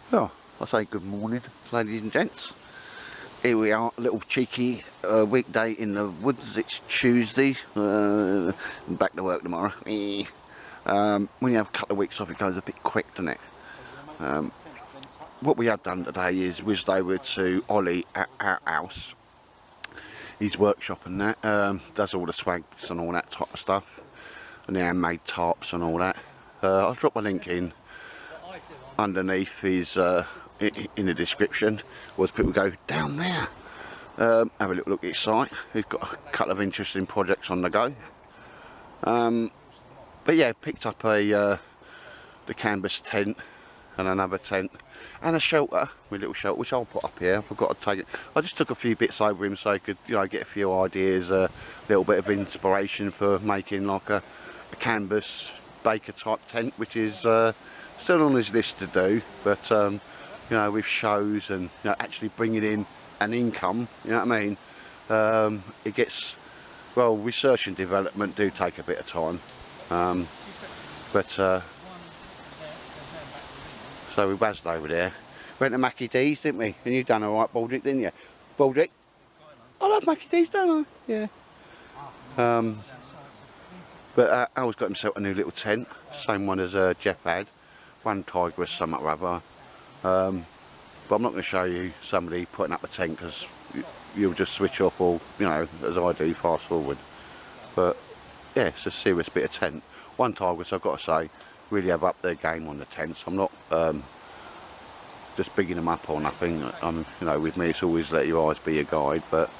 Well, I say good morning, ladies and gents. Here we are, a little cheeky weekday in the woods. It's Tuesday. Back to work tomorrow. When you have a couple of weeks off, it goes a bit quick, doesn't it? What we have done today is whizzed over to Ollie at our house. His workshop and that does all the swags and all that type of stuff, and the handmade tarps and all that. I'll drop a link in underneath his in the description, was people go down there, have a little look at his site. He's got a couple of interesting projects on the go. But yeah, picked up the canvas tent and another tent and a shelter, my little shelter, which I'll put up here. I forgot to take it. I just took a few bits over him so I could, you know, get a few ideas, a little bit of inspiration for making like a canvas baker type tent, which is still on his list to do, but you know, with shows and, you know, actually bringing in an income, you know what I mean, it gets, well, research and development do take a bit of time, but so we buzzed over there, went to Mackie D's, didn't we? And you done alright, Baldrick, didn't you? Baldrick? I love Mackie D's, don't I? Yeah. But Al's got himself a new little tent, same one as Jeff had, OneTigris something or other. But I'm not going to show you somebody putting up a tent because you'll just switch off, all, you know, as I do, fast forward. But yeah, it's a serious bit of tent. OneTigris, I've got to say, really have upped their game on the tents. I'm not just bigging them up or nothing. You know, with me it's always let your eyes be your guide, but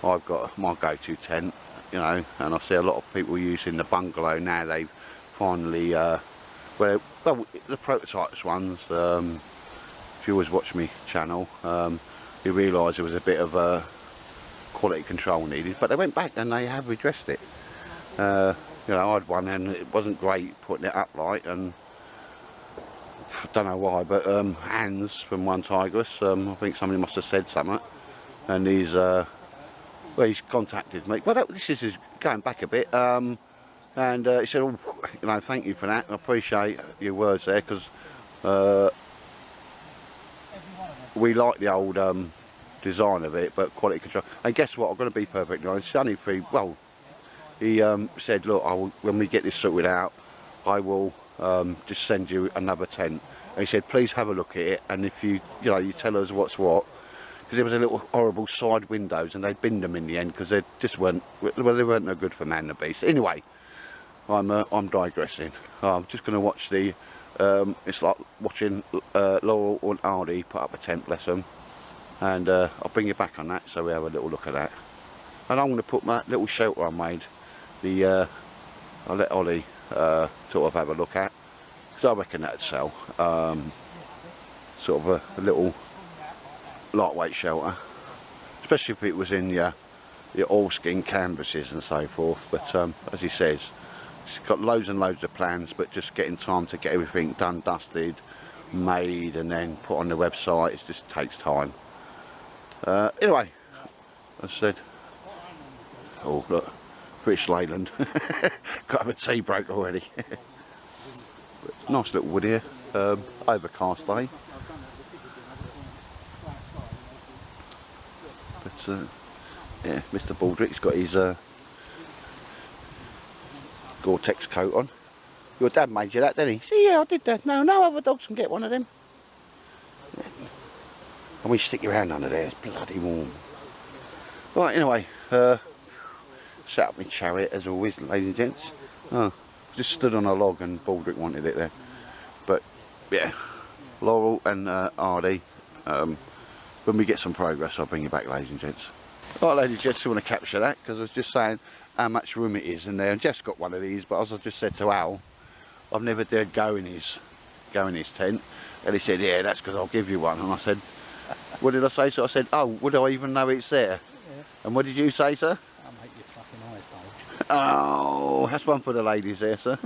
I've got my go-to tent, you know, and I see a lot of people using the bungalow now. They've finally well, the prototypes ones, if you always watch me channel, you realise there was a bit of quality control needed, but they went back and they have redressed it. You know, I had one and it wasn't great putting it up right, and I don't know why, but Hans from OneTigris, I think somebody must have said something, and he's well, he's contacted me. Well, this is going back a bit, and he said, oh, you know, thank you for that. I appreciate your words there, because we like the old design of it, but quality control. And guess what? I'm going to be perfectly honest. It's only free. Well, he said, look, when we get this sorted out, I will just send you another tent. And he said, please have a look at it, and if you know, you tell us what's what, because there was a little horrible side windows, and they binned them in the end because they just weren't, well, they weren't no good for man and beast. Anyway, I'm digressing. I'm just going to watch the. It's like watching Laurel and Ardy put up a tent, bless them, and I'll bring you back on that so we have a little look at that. And I'm going to put my little shelter I made. I'll let Ollie sort of have a look at, because I reckon that'd sell. Sort of a little lightweight shelter, especially if it was in your oilskin canvases and so forth. But as he says, he's got loads and loads of plans, but just getting time to get everything done, dusted, made, and then put on the website, it just takes time. Anyway, as I said, oh look, British Leyland, got to have a tea break already. But nice little wood here, overcast day. But yeah, Mr. Baldrick's got his Gore-Tex coat on. Your dad made you that, didn't he? See, yeah, I did that. No other dogs can get one of them. Yeah. And we stick your hand under there, it's bloody warm. Right, anyway, set up my chariot as always, ladies and gents. Oh, just stood on a log and Baldrick wanted it there. But yeah, Laurel and Ardy, when we get some progress I'll bring you back, ladies and gents. Right, ladies and gents, I want to capture that because I was just saying how much room it is in there, and Jeff's got one of these, but as I just said to Al, I've never dared go in his tent, and he said, yeah, that's because I'll give you one. And I said, what did I say? So I said, oh, would I even know it's there? Yeah. And what did you say, sir? I'll make your fucking eyes bulge. Oh, that's one for the ladies there, sir.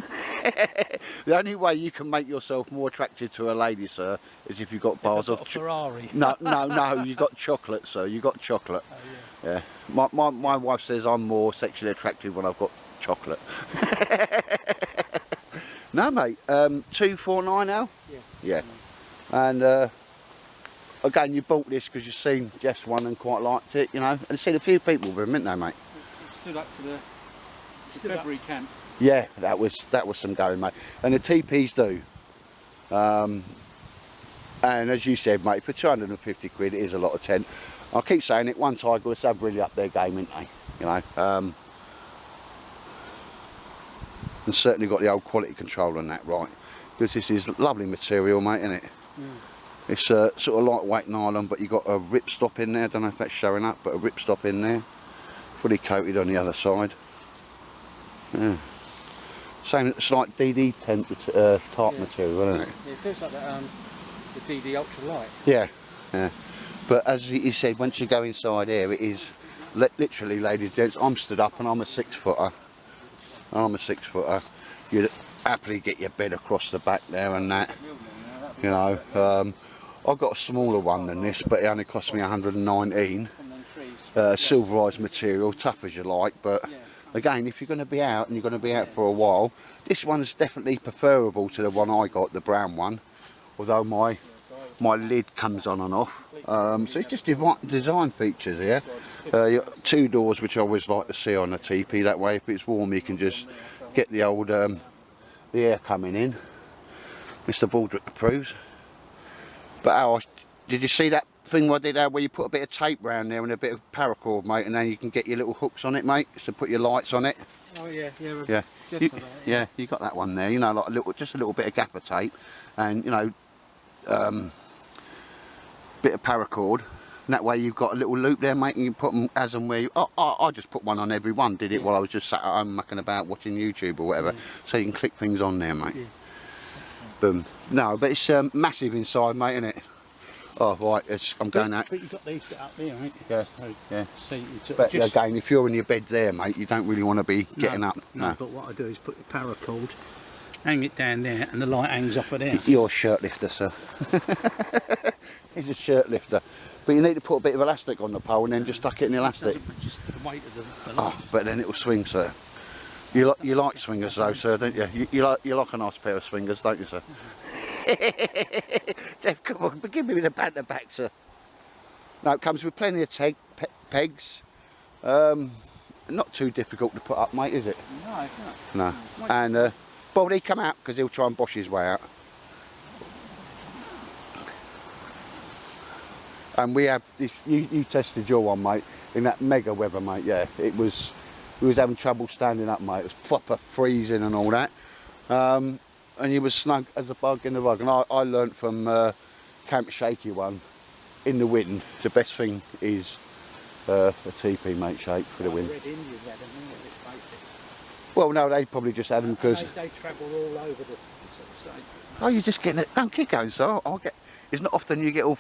The only way you can make yourself more attractive to a lady, sir, is if you've got bars of Ferrari. No, you got chocolate, sir. You got chocolate. Oh, yeah. Yeah. My wife says I'm more sexually attractive when I've got chocolate. No, mate. 249 now. Yeah. Yeah. And again, you bought this because you've seen Jeff's one and quite liked it, you know, and seen a few people with them, didn't they, mate? It stood up to the February camp. Yeah, that was some going, mate. And the Teepees do. And as you said, mate, for 250 quid, it is a lot of tent. I keep saying it, OneTigris have really upped their game, ain't they? You know, and certainly got the old quality control on that, right? Because this is lovely material, mate, isn't it? It's sort of lightweight nylon, but you've got a ripstop in there. I don't know if that's showing up, but a ripstop in there. Fully coated on the other side. Yeah. Same, it's like DD tent tarp material, isn't it? Yeah, it feels like that, the DD Ultra Light. Yeah, yeah. But as he said, once you go inside here, it is literally, ladies and gents, I'm stood up and I'm a 6-footer. I'm a 6-footer. You'd happily get your bed across the back there and that. You know, I've got a smaller one than this, but it only cost me 119. Silverised material, tough as you like, but again, if you're going to be out and you're going to be out for a while, this one's definitely preferable to the one I got, the brown one. Although my lid comes on and off. So it's just design features here. You got 2 doors, which I always like to see on a teepee. That way, if it's warm, you can just get the old the air coming in. Mr. Baldrick approves. But did you see that thing I did there where you put a bit of tape round there and a bit of paracord, mate, and then you can get your little hooks on it, mate, to put your lights on it? Oh yeah, yeah. Yeah. Yeah, you got that one there. You know, like just a little bit of gaffer tape, and you know, bit of paracord. And that way you've got a little loop there, mate, and you put them as and where you... I just put one on every one, did it, while I was just sat at home mucking about watching YouTube or whatever. So you can click things on there, mate. Boom. No, but it's massive inside, mate, isn't it? Oh, right, I'm going out. But you've got these set up there, ain't you? Yeah, So, yeah. See, But again, if you're in your bed there, mate, you don't really want to be getting up. No, but what I do is put the paracord, hang it down there, and the light hangs off of there. You're a shirt lifter, sir. He's a shirt lifter. But you need to put a bit of elastic on the pole and then just stuck it in the elastic. Just the weight of the light. Oh, but then it will swing, sir. You like swingers though, sir, don't you? You like a nice pair of swingers, don't you, sir? Jeff, come on, give me the banter back, sir. No, it comes with plenty of pegs. Not too difficult to put up, mate, is it? No, it's not. No. No. And Baldy, come out, because he'll try and bosh his way out. And we have this, you tested your one, mate, in that mega weather, mate. Yeah, we was having trouble standing up, mate. It was proper freezing and all that. And you was snug as a bug in the rug. And I learnt from Camp Shaky one, in the wind, the best thing is a teepee, mate, shake for the wind. Red Indians had them, let's face it. Well, no, they probably just had them because... They travel all over the states. Oh, you're just getting it. No, keep going, sir. I'll get... It's not often you get all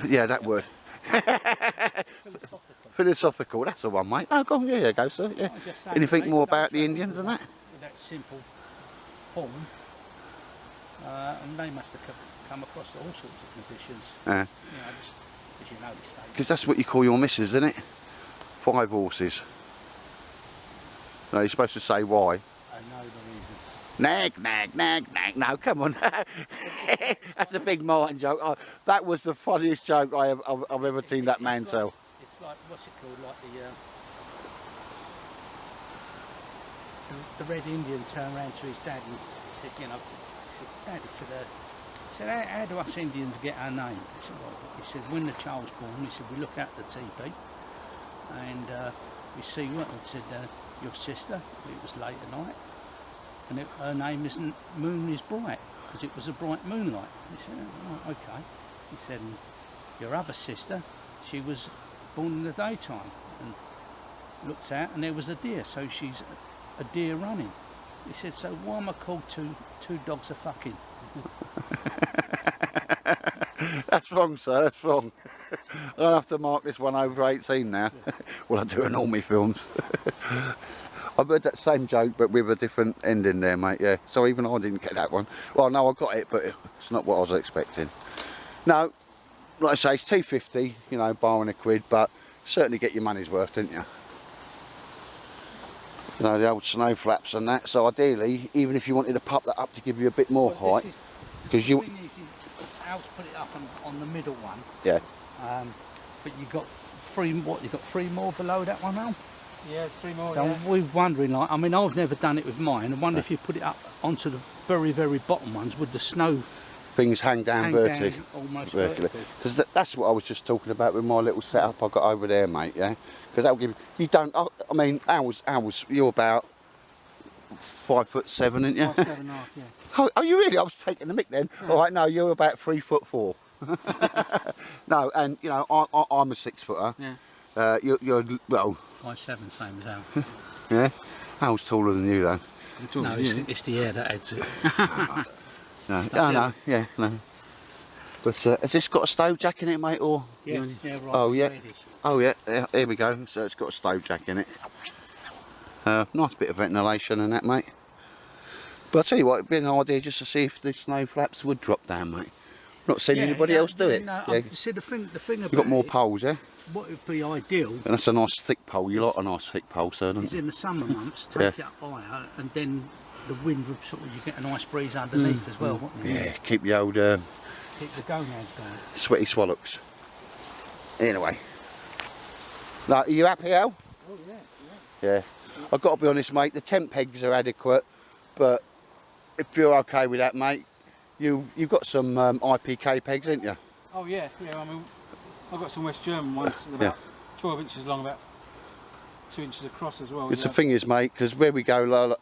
yeah, that word. Philosophical, that's the one, mate. No, go on, yeah, go, sir. Yeah. Anything more about the Indians than that? With that simple form, and they must have come across all sorts of conditions. Yeah. You know, just, as you know, the state. Because that's what you call your missus, isn't it? 5 horses. No, you're supposed to say why. I know the reason. Nag, nag, nag, nag. No, come on. That's a big Martin joke. Oh, that was the funniest joke I've ever seen that man tell. It's like, what's it called, like the Red Indian turned around to his dad and said, you know, Dad, he said, how do us Indians get our name? He said, when the child's born, he said, we look at the teepee and we see what, he said, your sister, it was late at night, and her name isn't Moon is Bright, because it was a bright moonlight. He said, oh, okay. He said, and your other sister, she was born in the daytime, and looked out and there was a deer, so she's a deer running. He said, so why am I called two dogs a fucking? That's wrong, sir, that's wrong. I'll have to mark this one over 18 now. Well, I do in all my films. I've heard that same joke, but with a different ending there, mate, yeah. So even I didn't get that one. Well, no, I got it, but it's not what I was expecting. No, like I say, it's $250, you know, barring a quid, but certainly get your money's worth, didn't you? You know, the old snow flaps and that. So ideally, even if you wanted to pop that up to give you a bit more height, because you... Al's put it up on the middle one. Yeah. But you got three. What? You got three more below that one, Al? Yeah, it's 3 more. So Yeah. we're wondering, like, I mean, I've never done it with mine. I wonder if you put it up onto the very, very bottom ones with the snow. Things hang down vertically. Almost Vertically. vertical. Because that's what I was just talking about with my little setup I got over there, mate. Yeah. Because that'll give you don't. I mean, Al's. You're about 5'7", aren't you? 5'7.5", yeah. Oh, you really? I was taking the mick then. Yeah. All right, no, you're about 3'4". No, and you know, I'm a 6 footer. Yeah. You're well. 5'7", same as Al. Yeah. Al's taller than you though. No, it's the air that adds it. No, no, yeah, no. But has this got a stove jack in it, mate, or? Yeah, right. Oh yeah. Oh yeah. Here we go. So it's got a stove jack in it. Nice bit of ventilation and that, mate. But I'll tell you what, it'd be an idea just to see if the snow flaps would drop down, mate. Not seen anybody else do it. No, yeah. See, the thing about You've got more it, poles, yeah? what would be ideal And that's a nice thick pole. You like a nice thick pole, so don't is you? in the summer months, take it up higher, and then the wind would sort of, you get a nice breeze underneath as well. Yeah, keep the old Keep the gonads going. sweaty swallocks. Anyway. Like, are you happy, Al? Oh, yeah. Yeah. I've got to be honest, mate, the tent pegs are adequate, but if you're okay with that, mate, you've got some IPK pegs, haven't you? Oh, yeah. Yeah, I mean, I've got some West German ones, about 12 inches long, about 2 inches across as well. Because the thing is, mate, because where we go,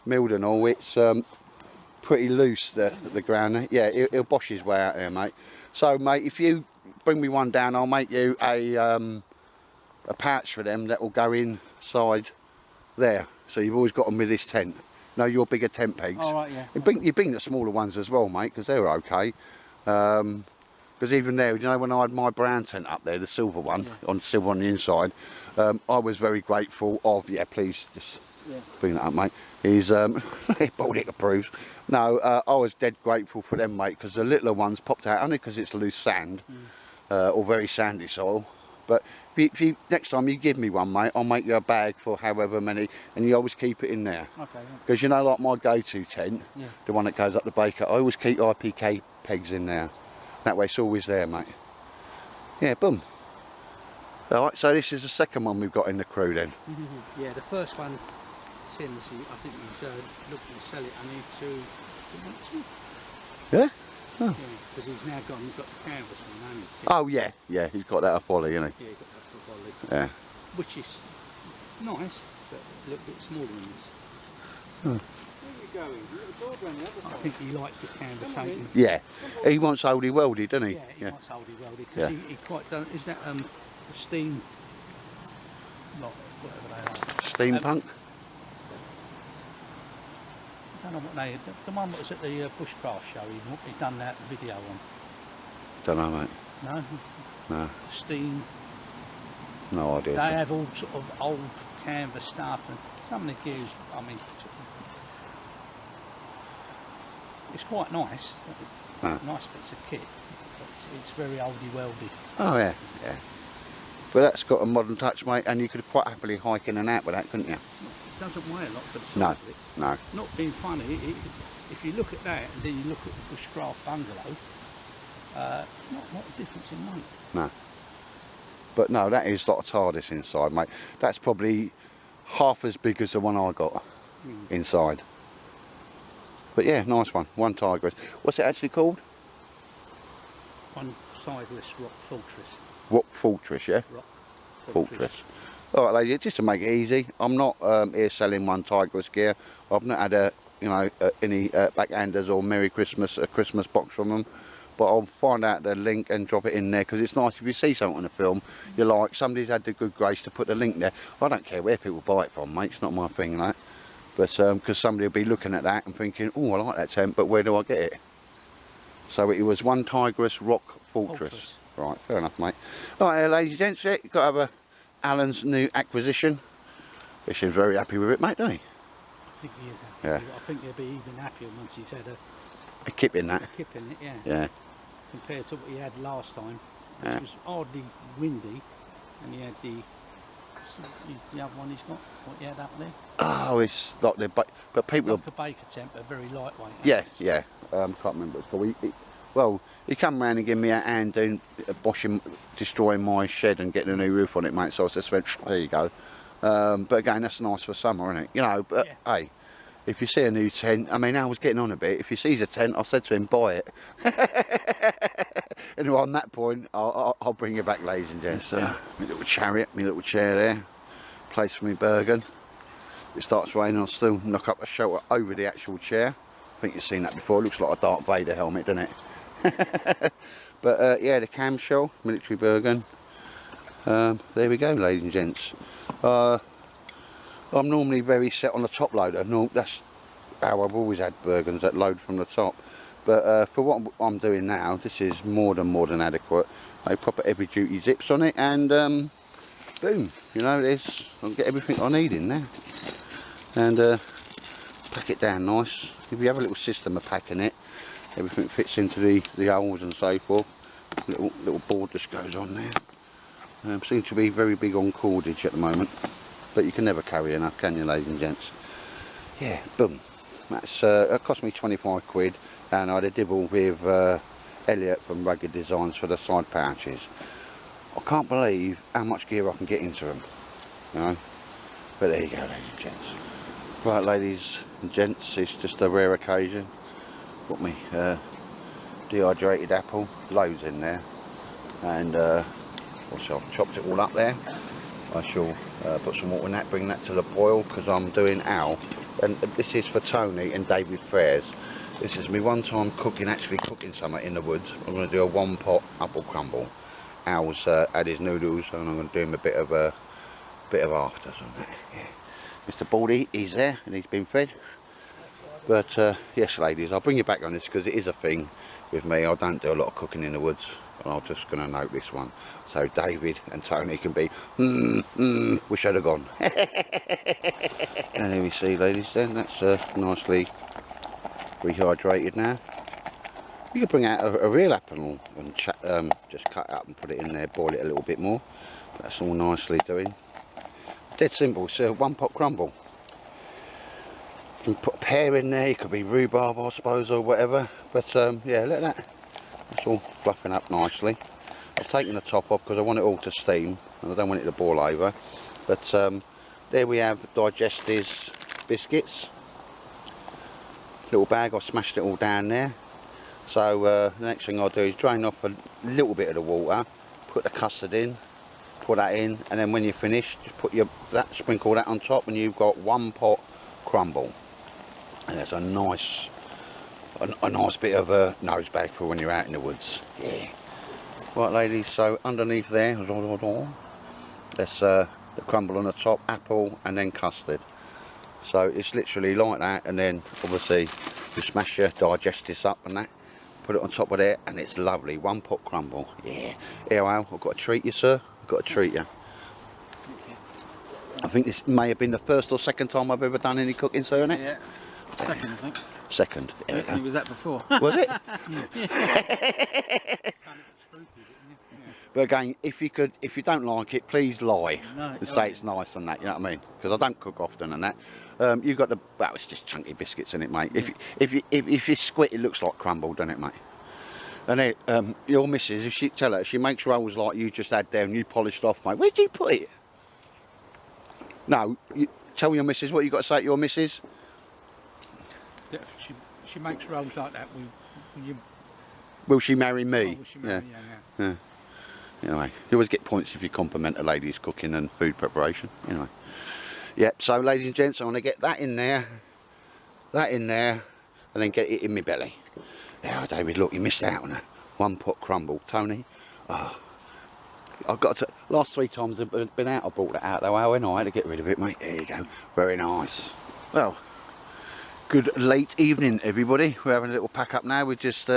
Mildenhall, it's pretty loose, the ground. Yeah, he'll bosh his way out there, mate. So, mate, if you bring me one down, I'll make you a pouch for them that will go inside there. So you've always got them with this tent. No, your bigger tent pegs. Oh, right, yeah. You bring the smaller ones as well, mate, because they're okay. Because even there, you know, when I had my brown tent up there, the silver one, on silver on the inside, I was very grateful of, please just bring that up, mate. He's, Baldick approves. No, I was dead grateful for them, mate, because the littler ones popped out, only because it's loose sand, or very sandy soil. But if you, next time you give me one, mate, I'll make you a bag for however many, and you always keep it in there. Okay. Because you know, like my go-to tent, the one that goes up the baker, I always keep IPK pegs in there. That way it's always there, mate. Yeah, boom. Alright, so this is the second one we've got in the crew then. Yeah, the first one, Tim's, I think he's looking to sell it. I need to. Yeah? Oh. Because he's now got the canvas one, hasn't he? Oh yeah, he's got that up Ollie, hasn't he? Yeah, he's got that for volley. Yeah. Which is nice, but a little bit smaller than this. Where are you going? You've got the door around the other side. I think he likes the canvas, ain't he? Yeah. He wants oldie welded, doesn't he? Yeah, he wants oldie welded, because he quite does. Is that the steam? Not whatever they are. Steampunk? I don't know what they. The one that was at the bushcraft show. He done that video on. Don't know, mate. No. No. Steam. No idea. They have all sort of old canvas stuff, and some of the gears. I mean, it's quite nice. Nice bits of kit. But it's very oldie weldy. Oh yeah, yeah. But that's got a modern touch, mate, and you could quite happily hike in and out with that, couldn't you? It doesn't weigh a lot for the size No, of it. no. Not being funny, if you look at that and then you look at the bushcraft bungalow, not a lot of difference in weight. No. But no, that is like a TARDIS inside, mate. That's probably half as big as the one I got inside. But yeah, nice one. OneTigris. What's it actually called? One sideless rock fortress. Rock Fortress, yeah? Rock Fortress. Alright, ladies, just to make it easy, I'm not here selling OneTigris gear. I've not had any backhanders or Merry Christmas, a Christmas box from them. But I'll find out the link and drop it in there, because it's nice if you see something on a film, you're like, somebody's had the good grace to put the link there. I don't care where people buy it from, mate, it's not my thing, that. But because somebody will be looking at that and thinking, oh, I like that tent, but where do I get it? So it was OneTigris Rock Fortress. Right, fair enough, mate. Alright, ladies and gents, yeah, you've got to have Alan's new acquisition. He seems very happy with it, mate, doesn't he? I think he is happy. Yeah. I think he'll be even happier once he's had A kip in that. a kip in it, yeah. Yeah. Compared to what he had last time, which was hardly windy, and he had the other one he's got, what he had up there. Oh, it's like the but people. Like a baker tent, but very lightweight. Yeah, yeah. Can't remember what it's called. Well, he come round and give me a hand doing destroying my shed and getting a new roof on it, mate. So I just went, there you go. But again, that's nice for summer, isn't it? You know, but Yeah. hey, if you see a new tent, I mean, I was getting on a bit. If he sees a tent, I said to him, buy it. Anyway, on that point, I'll bring you back, ladies and gents. My little chariot, my little chair there, place for me Bergen. If it starts raining, I'll still knock up a shelter over the actual chair. I think you've seen that before. It looks like a Darth Vader helmet, doesn't it? But yeah, the camshell, military Bergen. There we go, ladies and gents. I'm normally very set on the top loader. No, that's how I've always had Bergens, that load from the top. But for what I'm doing now, this is more than adequate. I proper heavy duty zips on it, and boom, you know, I'll get everything I need in there. And pack it down nice. If you have a little system of packing it, everything fits into the holes and so forth. Little board just goes on there. Seems to be very big on cordage at the moment, but you can never carry enough, can you, ladies and gents? Yeah, boom. That's it cost me 25 quid, and I had a dibble with Elliot from Rugged Designs for the side pouches. I can't believe how much gear I can get into them, you know. But there you go, ladies and gents. Right, ladies and gents, it's just a rare occasion. Got me dehydrated apple, loads in there, and also I've chopped it all up there. I shall put some water in that, bring that to the boil, because I'm doing Al, and this is for Tony and David Freres. This is me one time actually cooking something in the woods. I'm going to do a 1-pot apple crumble. Al's had his noodles, and I'm going to do him a bit of afters on that. Yeah. Mr. Baldy, he's there and he's been fed. But yes, ladies, I'll bring you back on this because it is a thing with me. I don't do a lot of cooking in the woods, and I'm just going to note this one. So David and Tony can be, wish I'd have gone. And here we see, ladies, then that's nicely rehydrated now. You can bring out a real apple and just cut it up and put it in there, boil it a little bit more. That's all nicely doing. Dead simple, it's a 1-pot crumble. You can put a pear in there, it could be rhubarb I suppose, or whatever. But yeah, look at that. It's all fluffing up nicely. I've taken the top off because I want it all to steam and I don't want it to boil over. But there we have Digestive's biscuits. Little bag, I've smashed it all down there. So the next thing I'll do is drain off a little bit of the water, put the custard in, put that in, and then when you're finished, just put sprinkle that on top, and you've got 1-pot crumble. And that's a nice bit of a nose bag for when you're out in the woods. Yeah. Right, ladies, so underneath there, that's the crumble on the top, apple, and then custard. So it's literally like that, and then obviously you smash your digestives up and that, put it on top of there, and it's lovely. 1-pot crumble. Yeah. Here, Al, I've got to treat you, sir. I've got to treat you. I think this may have been the first or second time I've ever done any cooking, sir, isn't it? Yeah, second, I think. Second. There we go. Was that before? Was it? But again, if you don't like it, please lie and say it's nice and that. You know what I mean? Because I don't cook often and that. You've got it's just chunky biscuits in it, mate. Yeah. If you squint, it looks like crumble, doesn't it, mate? And then your missus, if she makes rolls like you just had there and you polished off, mate. Where'd you put it? No, tell your missus what you got to say to your missus. She makes rolls like that. Will she marry me? Will she marry yeah. Anyway, you always get points if you compliment a lady's cooking and food preparation. Anyway, yep. So, ladies and gents, I want to get that in there, and then get it in my belly. Oh, David, look, you missed out on a 1-pot crumble, Tony. Oh, I've got to. Last 3 times I've been out, I brought that out though. I had to get rid of it, mate. There you go. Very nice. Well, good late evening, everybody. We're having a little pack up now. We just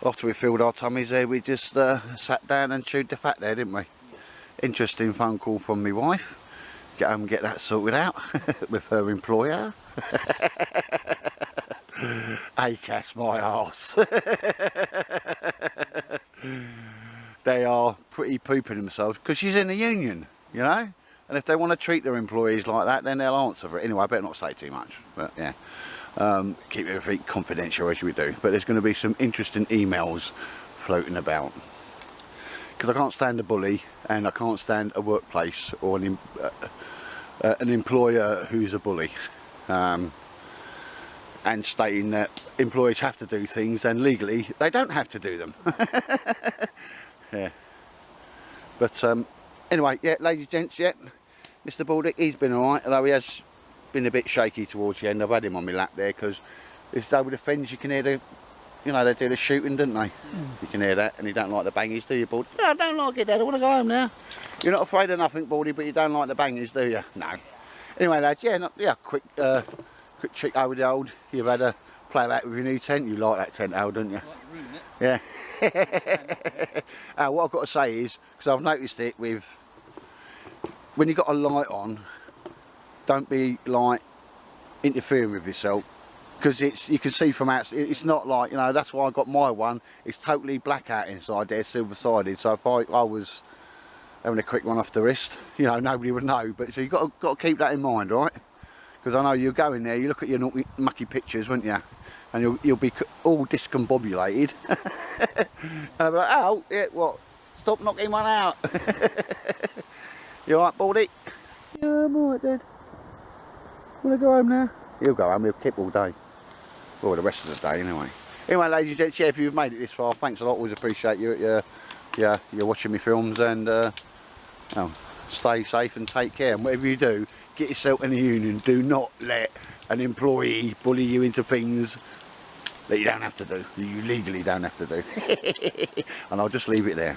after we filled our tummies there, we just sat down and chewed the fat there, didn't we? Interesting phone call from my wife. Get home and get that sorted out with her employer. ACAS my arse. They are pretty pooping themselves because she's in the union, you know, and if they want to treat their employees like that, then they'll answer for it. Anyway, I better not say too much, but yeah. Keep everything confidential as we do, but there's going to be some interesting emails floating about, because I can't stand a bully, and I can't stand a workplace or an employer who's a bully, and stating that employees have to do things and legally they don't have to do them. Yeah, but anyway, yeah, ladies and gents, yeah, Mr. Baldick, he's been alright, although he has been a bit shaky towards the end. I've had him on my lap there, because it's over the fence, you can hear the, you know, they do the shooting, don't they? You can hear that, and you don't like the bangers, do you, Baldy? No, I don't like it, Dad, I want to go home now. You're not afraid of nothing, Baldy, but you don't like the bangers, do you? No. Anyway, lads, yeah, quick trick over the old. You've had a play about with your new tent. You like that tent, Al, don't you? Like the room, Yeah. What I've got to say is, because I've noticed it with, when you've got a light on, don't be like interfering with yourself, because you can see from outside. It's not like, you know, that's why I got my one. It's totally black out inside there, silver sided. So if I was having a quick one off the wrist, you know, nobody would know. But so you've got to keep that in mind, right? Because I know you'll go in there, you look at your mucky pictures, won't you? And you'll be all discombobulated. And I'll be like, oh, yeah, what? Stop knocking one out. You alright, Baldy? Yeah, I'm alright, Dad. Want to go home now? He'll go home, he'll keep all day. Well, the rest of the day, anyway. Anyway, ladies and gents, yeah, if you've made it this far, thanks a lot. Always appreciate you. You're watching me films, and stay safe and take care. And whatever you do, get yourself in a union. Do not let an employee bully you into things that you don't have to do, that you legally don't have to do. And I'll just leave it there.